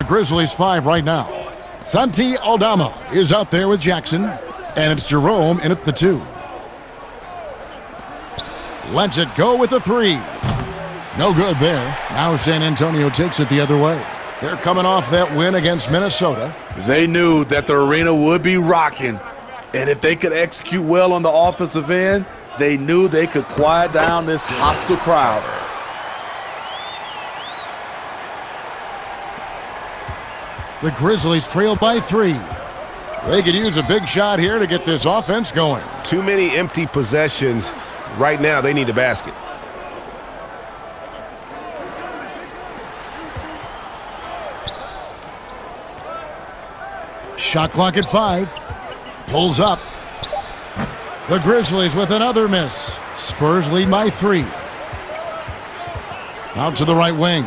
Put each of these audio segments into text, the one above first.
Grizzlies 5 right now. Santi Aldama is out there with Jackson, and it's Jerome in at the 2. Lets it go with the 3. No good there. Now San Antonio takes it the other way. They're coming off that win against Minnesota. They knew that the arena would be rocking, and if they could execute well on the offensive end, they knew they could quiet down this hostile crowd. The Grizzlies trail by 3. They could use a big shot here to get this offense going. Too many empty possessions. Right now, they need a basket. Shot clock at 5. Pulls up. The Grizzlies with another miss. Spurs lead by 3. Out to the right wing.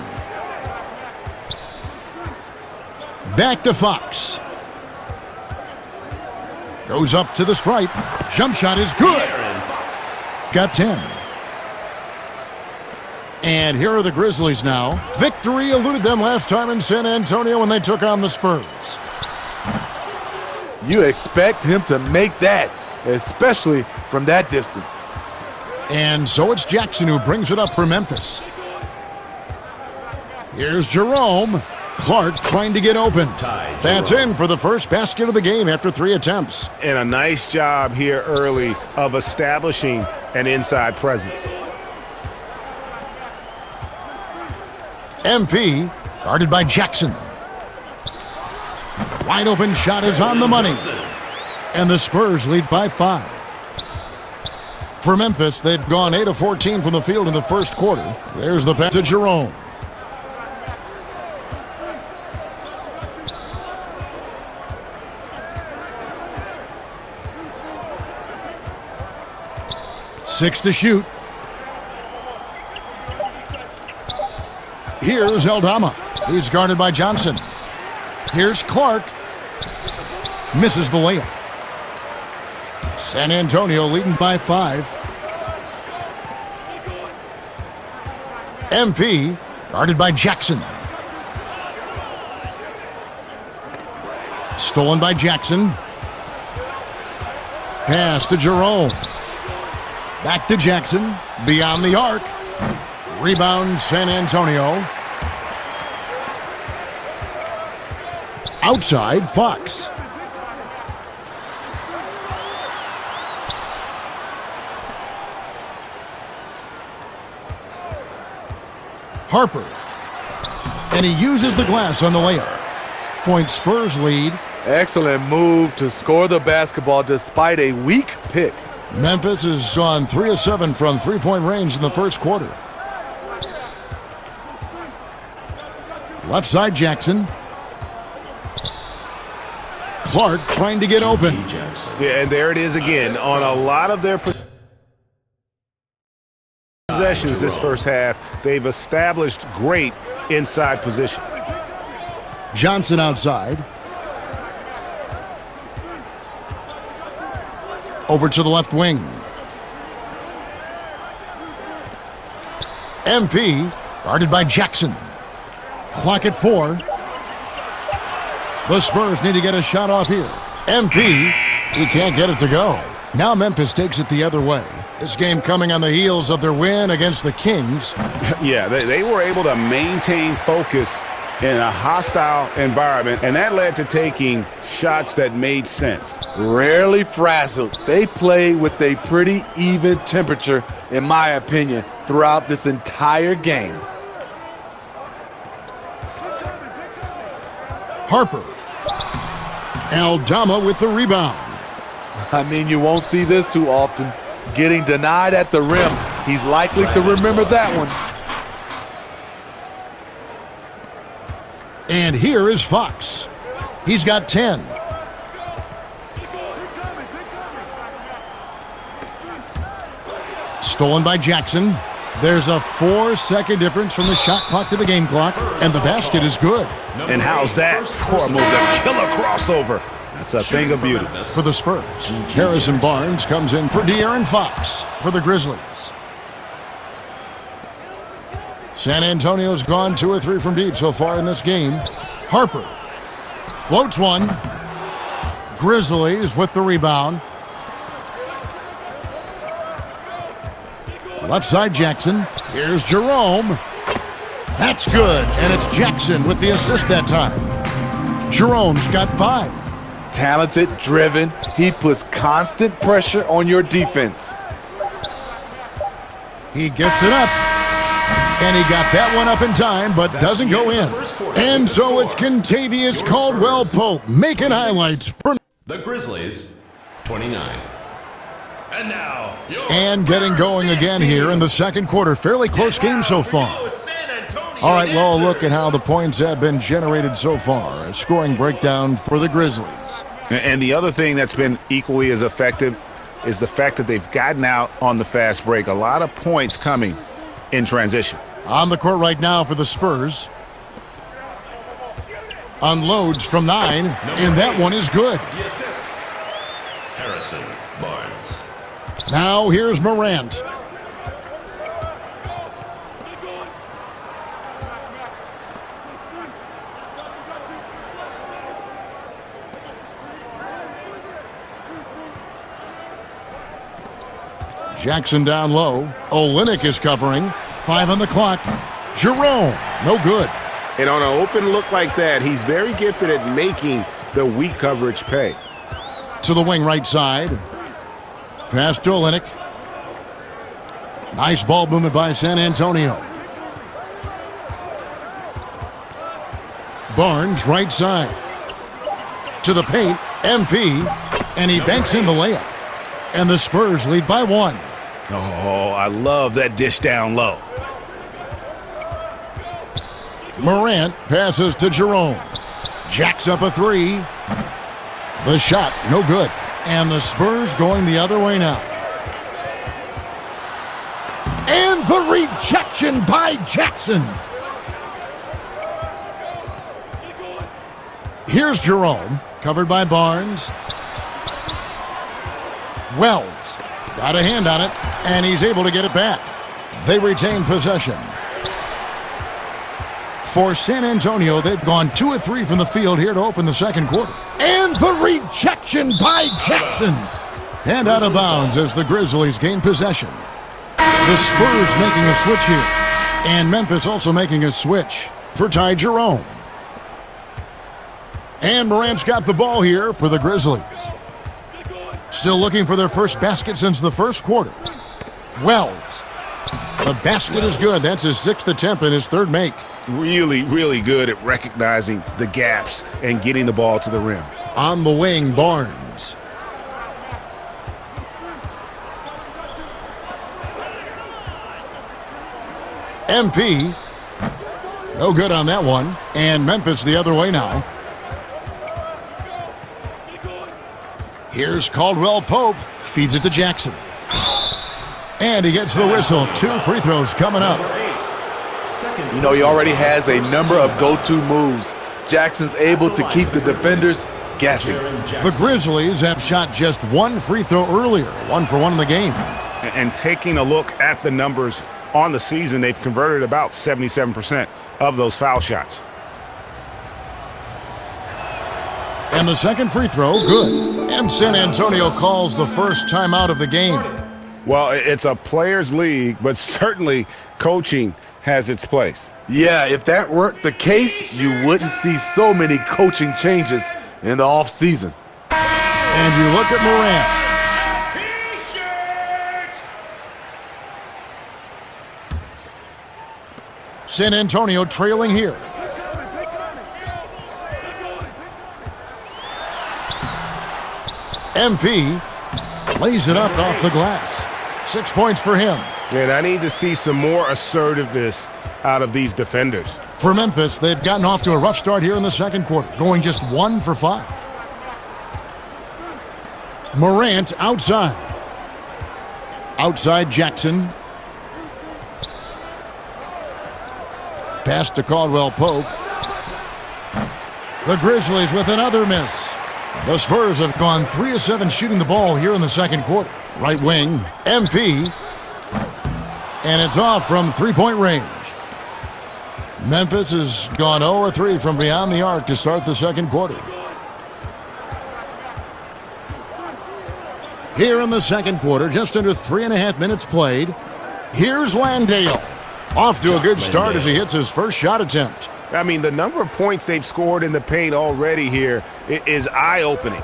Back to Fox. Goes up to the stripe. Jump shot is good. Got 10. And here are the Grizzlies now. Victory eluded them last time in San Antonio when they took on the Spurs. You expect him to make that, especially from that distance. And so it's Jackson who brings it up for Memphis. Here's Jerome. Clark trying to get open. That's in for the first basket of the game after 3 attempts. And a nice job here early of establishing an inside presence. MP guarded by Jackson. Wide open shot is on the money. And the Spurs lead by 5. For Memphis, they've gone 8 of 14 from the field in the first quarter. There's the pass to Jerome. Six to shoot. Here's Aldama. He's guarded by Johnson. Here's Clark. Misses the layup. San Antonio leading by 5. MP guarded by Jackson. Stolen by Jackson. Pass to Jerome. Back to Jackson. Beyond the arc. Rebound San Antonio. Outside Fox. Harper. And he uses the glass on the layup. Point Spurs lead. Excellent move to score the basketball despite a weak pick. Memphis is on 3 of 7 from three-point range in the first quarter. Left side Jackson. Clark trying to get open. Yeah, and there it is again. On a lot of their possessions this first half, they've established great inside position. Johnson outside. Over to the left wing. MP guarded by Jackson. Clock at 4. The Spurs need to get a shot off here. MP, he can't get it to go. Now Memphis takes it the other way. This game coming on the heels of their win against the Kings. Yeah, they were able to maintain focus in a hostile environment, and that led to taking shots that made sense. Rarely frazzled. They play with a pretty even temperature, in my opinion, throughout this entire game. Harper. Aldama with the rebound. I mean, you won't see this too often. Getting denied at the rim. He's likely to remember that one. And here is Fox. He's got 10. Stolen by Jackson. There's a 4-second difference from the shot clock to the game clock, and the basket is good. And how's that for a move? The killer crossover. That's a thing of beauty. For the Spurs, Harrison Barnes comes in for De'Aaron Fox for the Grizzlies. San Antonio's gone 2 or 3 from deep so far in this game. Harper floats one. Grizzlies with the rebound. Left side Jackson. Here's Jerome. That's good, and it's Jackson with the assist that time. Jerome's got 5. Talented, driven. He puts constant pressure on your defense. He gets it up. And he got that one up in time, but doesn't go in. And so it's Kentavious Caldwell-Pope making highlights for the Grizzlies, 29. And now, and getting going again here in the second quarter. Fairly close game so far. All right, well, look at how the points have been generated so far. A scoring breakdown for the Grizzlies. And the other thing that's been equally as effective is the fact that they've gotten out on the fast break. A lot of points coming in transition. On the court right now for the Spurs. Unloads from 9, and that one is good. The assist, Harrison Barnes. Now here's Morant. Jackson down low. Olynyk is covering. 5 on the clock. Jerome, no good. And on an open look like that, he's very gifted at making the weak coverage pay. To the wing right side. Pass to Olynyk. Nice ball movement by San Antonio. Barnes right side. To the paint. MP. And he banks in the layup. And the Spurs lead by 1. Oh, I love that dish down low. Morant passes to Jerome. Jacks up a 3. The shot, no good. And the Spurs going the other way now. And the rejection by Jackson. Here's Jerome, covered by Barnes. Wells got a hand on it, and he's able to get it back. They retain possession. For San Antonio, they've gone 2 of 3 from the field here to open the second quarter. And the rejection by Jackson. And out of bounds as the Grizzlies gain possession. The Spurs making a switch here. And Memphis also making a switch for Ty Jerome. And Morant's got the ball here for the Grizzlies. Still looking for their first basket since the first quarter. Wells. The basket is good. That's his 6th attempt and his 3rd make. Really, really good at recognizing the gaps and getting the ball to the rim. On the wing, Barnes. MP. No good on that one. And Memphis the other way now. Here's Caldwell-Pope. Feeds it to Jackson. And he gets the whistle. 2 free throws coming up. You know, he already has a number of go-to moves. Jackson's able to keep the defenders guessing. The Grizzlies have shot just 1 free throw earlier. 1 for 1 in the game. And taking a look at the numbers on the season, they've converted about 77% of those foul shots. And the second free throw, good. And San Antonio calls the first timeout of the game. Well, it's a players' league, but certainly coaching has its place. Yeah, if that weren't the case, you wouldn't see so many coaching changes in the offseason. And you look at Morant. San Antonio trailing here. MP lays it up off the glass. 6 points for him. And I need to see some more assertiveness out of these defenders. For Memphis, they've gotten off to a rough start here in the second quarter, going just 1 for 5. Morant outside. Outside Jackson. Pass to Caldwell-Pope. The Grizzlies with another miss. The Spurs have gone 3 of 7 shooting the ball here in the second quarter. Right wing, MP. And it's off from 3-point range. Memphis has gone 0-3 from beyond the arc to start the second quarter. Here in the second quarter, just under 3.5 minutes played. Here's Landale. Off to a good start as he hits his first shot attempt. I mean, the number of points they've scored in the paint already here is eye-opening.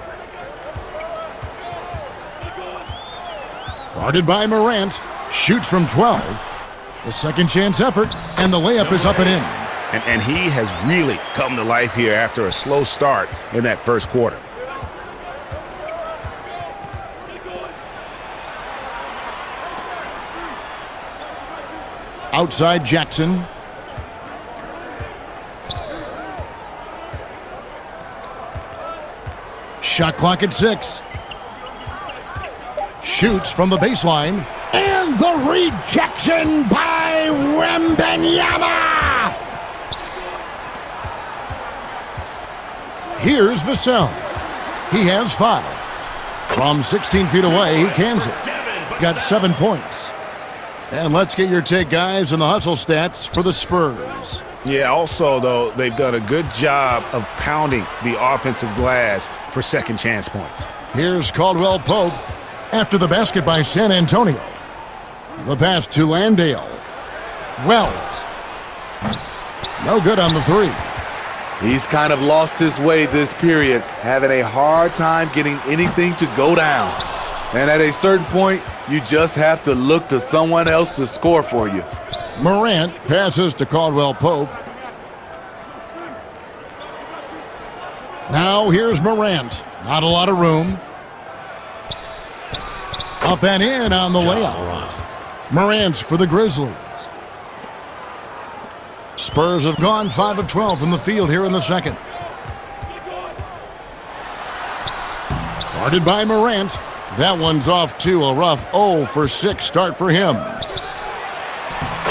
Guarded by Morant. Shoots from 12. The second chance effort, and the layup is up and in. And he has really come to life here after a slow start in that first quarter. Outside Jackson. Shot clock at 6. Shoots from the baseline. And the rejection by Wembanyama! Here's Vassell. He has 5. From 16 feet away, he cans it. Got 7 points. And let's get your take, guys, on the hustle stats for the Spurs. Yeah, also, though, they've done a good job of pounding the offensive glass for second chance points. Here's Caldwell Pope after the basket by San Antonio. The pass to Landale. Wells. No good on the 3. He's kind of lost his way this period, having a hard time getting anything to go down. And at a certain point, you just have to look to someone else to score for you. Morant passes to Caldwell Pope. Now here's Morant. Not a lot of room. Up and in on the layup. Morant for the Grizzlies. Spurs have gone 5 of 12 from the field here in the second. Guarded by Morant. That one's off to a rough 0 for 6 start for him.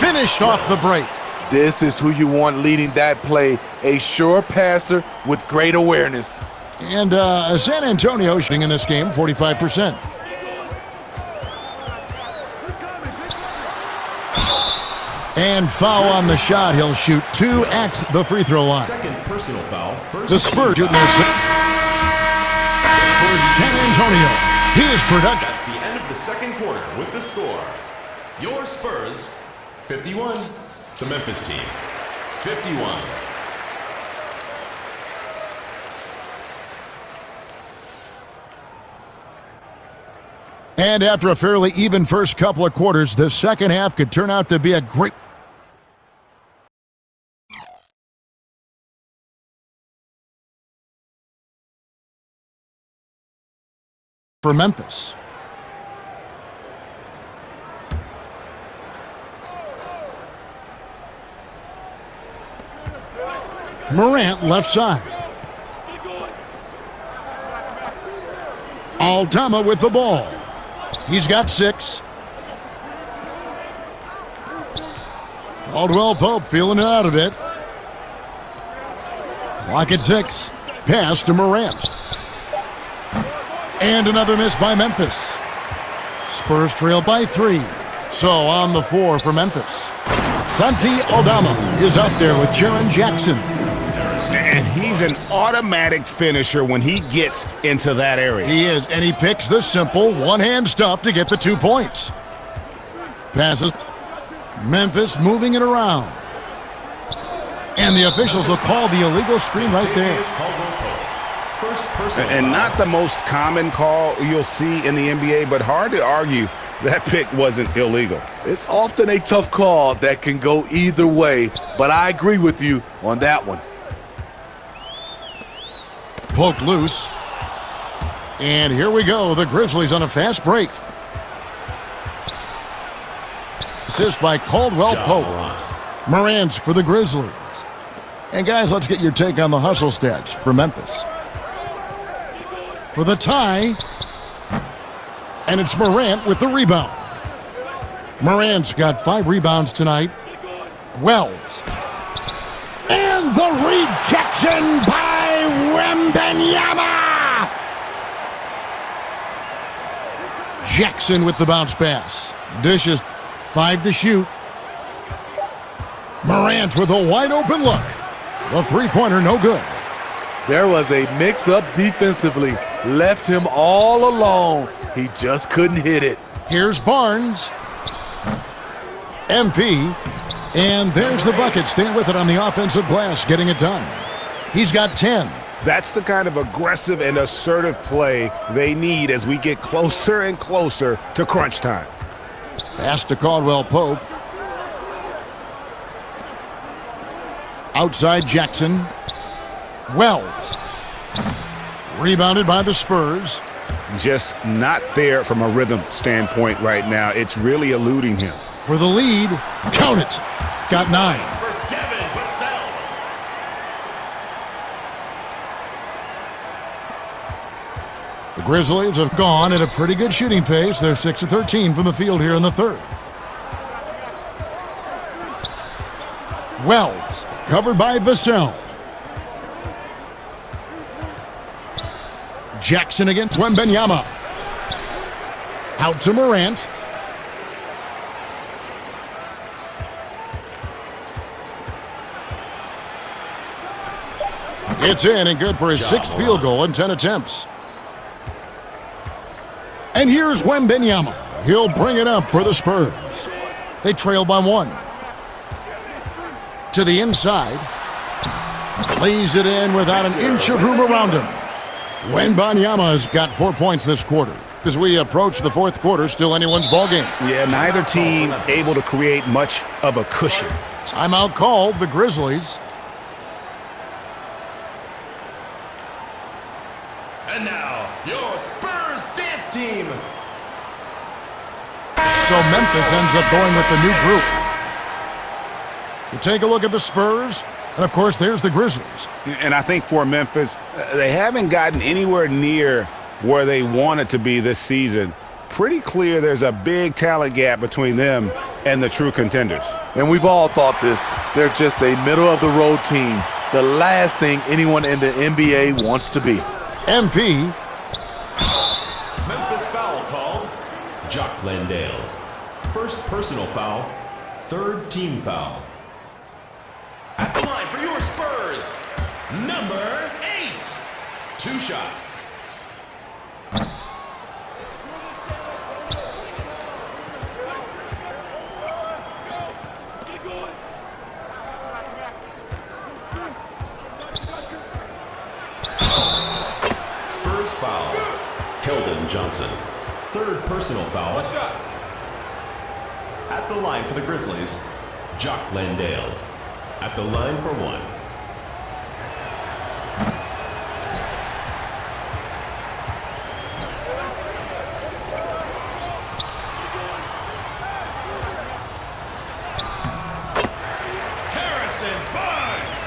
Finished off the break. This is who you want leading that play, a sure passer with great awareness. And San Antonio shooting in this game 45%. And foul on the shot. He'll shoot 2 at the free throw line. Second personal foul. First The Spurs shooting their for San Antonio. His production. That's the end of the second quarter with the score. Your Spurs, 51. The Memphis team, 51. And after a fairly even first couple of quarters, the second half could turn out to be a great for Memphis. Morant left side. Aldama with the ball. He's got 6. Caldwell Pope feeling it out a bit. Clock at 6. Pass to Morant. And another miss by Memphis. Spurs trail by 3. So on the 4 for Memphis. Santi Aldama is up there with Jaren Jackson. And he's an automatic finisher when he gets into that area. He is, and he picks the simple one-hand stuff to get the 2 points. Passes. Memphis moving it around. And the officials will call the illegal screen right there. First personal And not the most common call you'll see in the NBA, but hard to argue that pick wasn't illegal. It's often a tough call that can go either way, but I agree with you on that one. Poked loose. And here we go. The Grizzlies on a fast break. Assist by Caldwell Pope. Morant for the Grizzlies. And guys, let's get your take on the hustle stats for Memphis. For the tie. And it's Morant with the rebound. Morant's got 5 rebounds tonight. Wells. And the rejection by Wembanyama! Jackson with the bounce pass. Dishes 5 to shoot. Morant with a wide-open look. The three-pointer no good. There was a mix-up defensively. Left him all alone. He just couldn't hit it. Here's Barnes. MP. And there's the bucket. Staying with it on the offensive glass, getting it done. He's got 10. That's the kind of aggressive and assertive play they need as we get closer and closer to crunch time. Pass to Caldwell Pope. Outside Jackson. Wells. Rebounded by the Spurs. Just not there from a rhythm standpoint right now. It's really eluding him. For the lead. Count it. Got 9. For Devin Vassell. The Grizzlies have gone at a pretty good shooting pace. They're 6 of 13 from the field here in the third. Wells, covered by Vassell. Jackson against Wembanyama. Out to Morant. It's in and good for his 6th field goal in 10 attempts. And here's Wembanyama. He'll bring it up for the Spurs. They trail by 1. To the inside. Lays it in without an inch of room around him. Wembanyama's got 4 points this quarter. As we approach the fourth quarter, still anyone's ballgame. Yeah, neither team able to create much of a cushion. Timeout called, the Grizzlies. And now, your Spurs dance team. So Memphis ends up going with the new group. You take a look at the Spurs, and of course there's the Grizzlies. And I think for Memphis, they haven't gotten anywhere near where they wanted to be this season. Pretty clear there's a big talent gap between them and the true contenders. And we've all thought this. They're just a middle-of-the-road team. The last thing anyone in the NBA wants to be. MP. Memphis foul called. Jock Landale. First personal foul. Third team foul. At the line for your Spurs, number 8. 2 shots. Spurs foul. Keldon Johnson. Third personal foul. What's up? At the line for the Grizzlies, Jock Landale. At the line for 1. Harrison Barnes.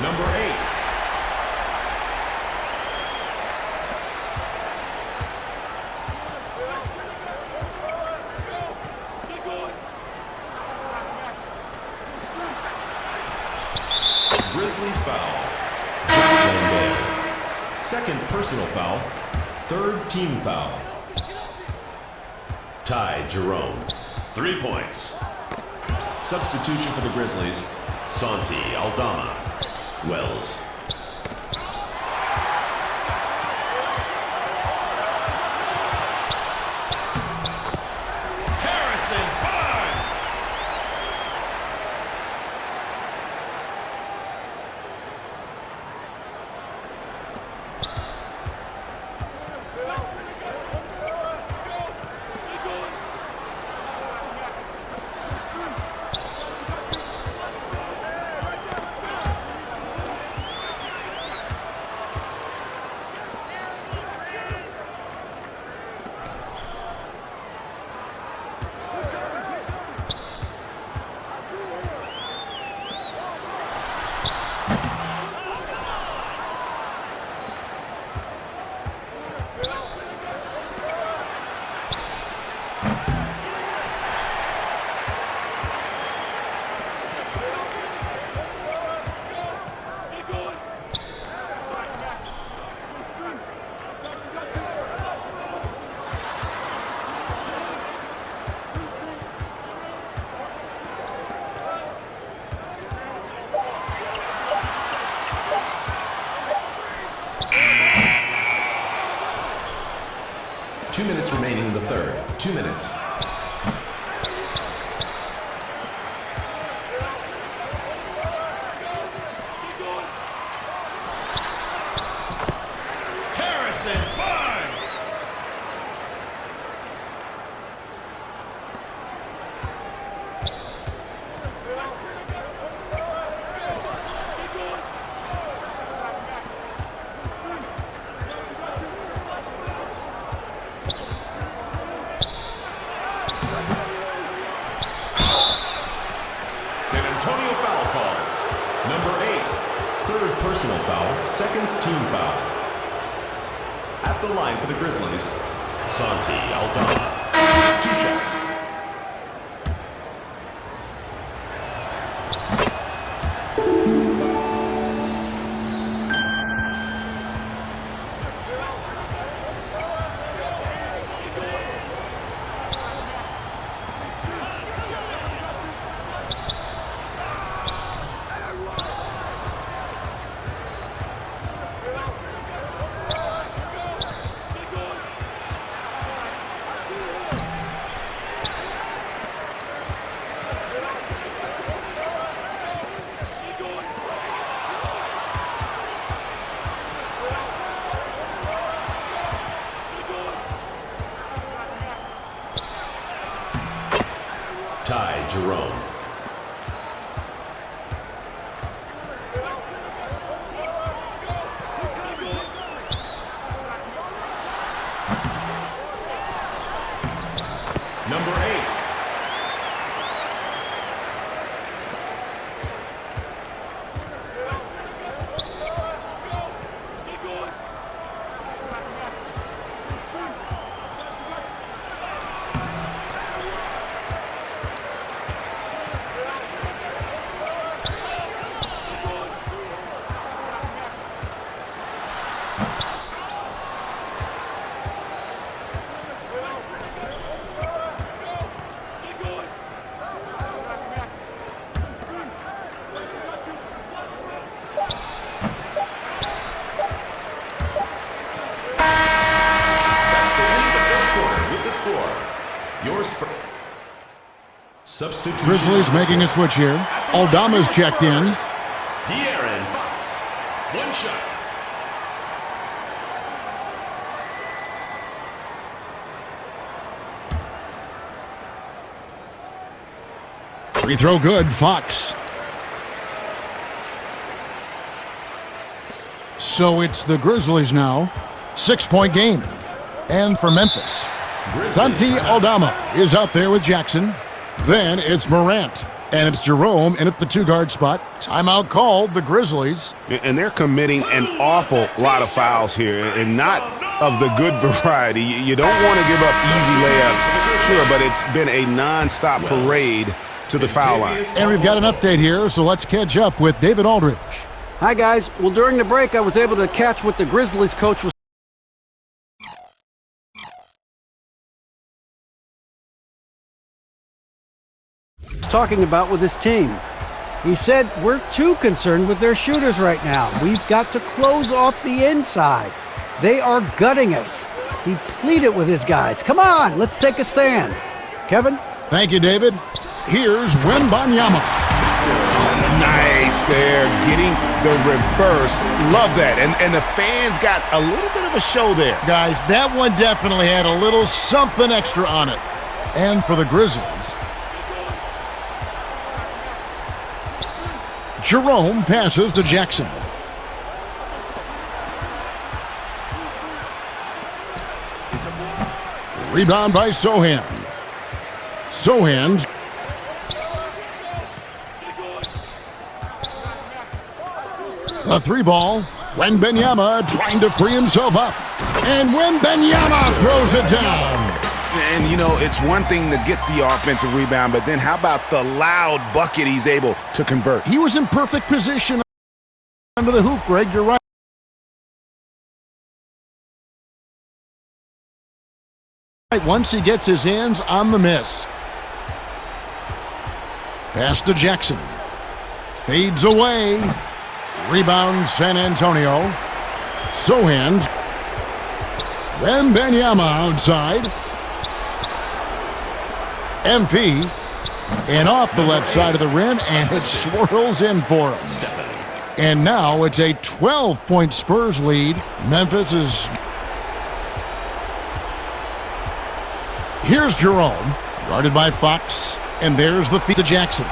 Number 8. Grizzlies foul. Second personal foul. Third team foul. Ty Jerome. 3 points. Substitution for the Grizzlies. Santi Aldama. Wells. Harrison Barnes. 2 minutes. Personal foul, second team foul. At the line for the Grizzlies, Santi Aldama. 2 shots. Ty Jerome. Number 8. Substitution. Grizzlies making a switch here. Aldama's checked in. De'Aaron Fox. 1 shot. Free throw good, Fox. So it's the Grizzlies now. 6-point game. And for Memphis, Santi Aldama is out there with Jackson. Then it's Morant, and it's Jerome in at the 2-guard spot. Timeout called, the Grizzlies. And they're committing an awful lot of fouls here, and not of the good variety. You don't want to give up easy layups, sure, but it's been a nonstop parade to the foul line. And we've got an update here, so let's catch up with David Aldridge. Hi, guys. Well, during the break, I was able to catch what the Grizzlies coach was talking about with his team. He said, we're too concerned with their shooters right now. We've got to close off the inside. They are gutting us. He pleaded with his guys. Come on, let's take a stand. Kevin? Thank you, David. Here's Wembanyama. Nice there, getting the reverse. Love that. And the fans got a little bit of a show there. Guys, that one definitely had a little something extra on it. And for the Grizzlies, Jerome passes to Jackson. Rebound by Sohan. Sohan. The 3-ball. Wembanyama trying to free himself up. And Wembanyama throws it down. And, you know, it's one thing to get the offensive rebound, but then how about the loud bucket he's able to convert? He was in perfect position under the hoop, Greg. You're right. Once he gets his hands on the miss. Pass to Jackson. Fades away. Rebound San Antonio. Sohan. Wembanyama outside. MP, and off the left side of the rim, and it swirls in for him. And now it's a 12-point Spurs lead. Memphis is... Here's Jerome, guarded by Fox, and there's the feed to Jackson.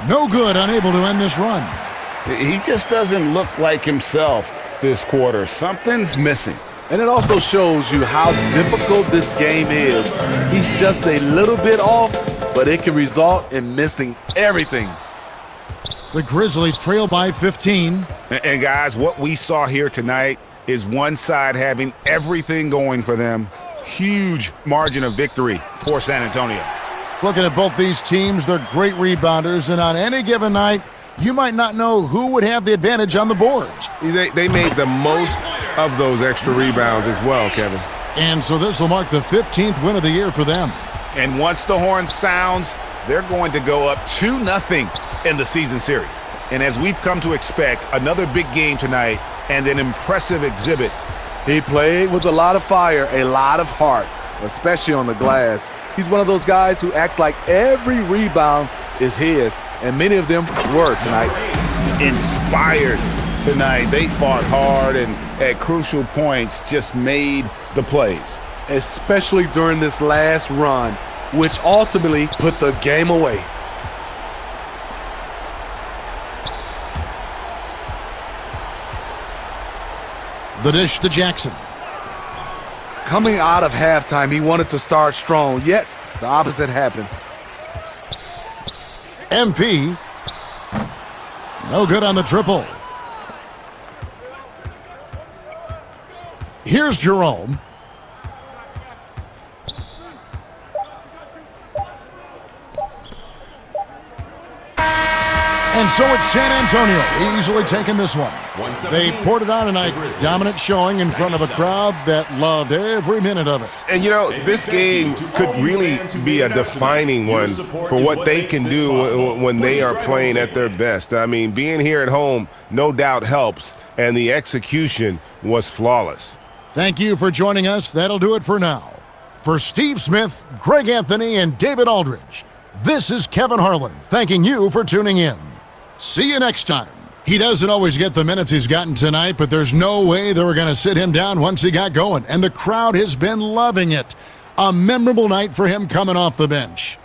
No good, unable to end this run. He just doesn't look like himself this quarter. Something's missing. And it also shows you how difficult this game is. He's just a little bit off, but it can result in missing everything. The Grizzlies trail by 15. And guys, what we saw here tonight is one side having everything going for them. Huge margin of victory for San Antonio. Looking at both these teams, they're great rebounders, and on any given night, you might not know who would have the advantage on the boards. They made the most of those extra rebounds as well, Kevin. And so this will mark the 15th win of the year for them. And once the horn sounds, they're going to go up 2-0 in the season series. And as we've come to expect, another big game tonight and an impressive exhibit. He played with a lot of fire, a lot of heart, especially on the glass. He's one of those guys who acts like every rebound is his, and many of them were tonight. Inspired tonight. They fought hard and at crucial points just made the plays. Especially during this last run, which ultimately put the game away. The dish to Jackson. Coming out of halftime, he wanted to start strong, yet the opposite happened. MP. No good on the triple. Here's Jerome. And so it's San Antonio easily taking this one. They poured it on tonight, dominant showing in front of a crowd that loved every minute of it. And, you know, this game could really be a defining one for what they can do when they are playing at their best. I mean, being here at home no doubt helps, and the execution was flawless. Thank you for joining us. That'll do it for now. For Steve Smith, Greg Anthony, and David Aldridge, this is Kevin Harlan thanking you for tuning in. See you next time. He doesn't always get the minutes he's gotten tonight, but there's no way they were going to sit him down once he got going, and the crowd has been loving it. A memorable night for him coming off the bench.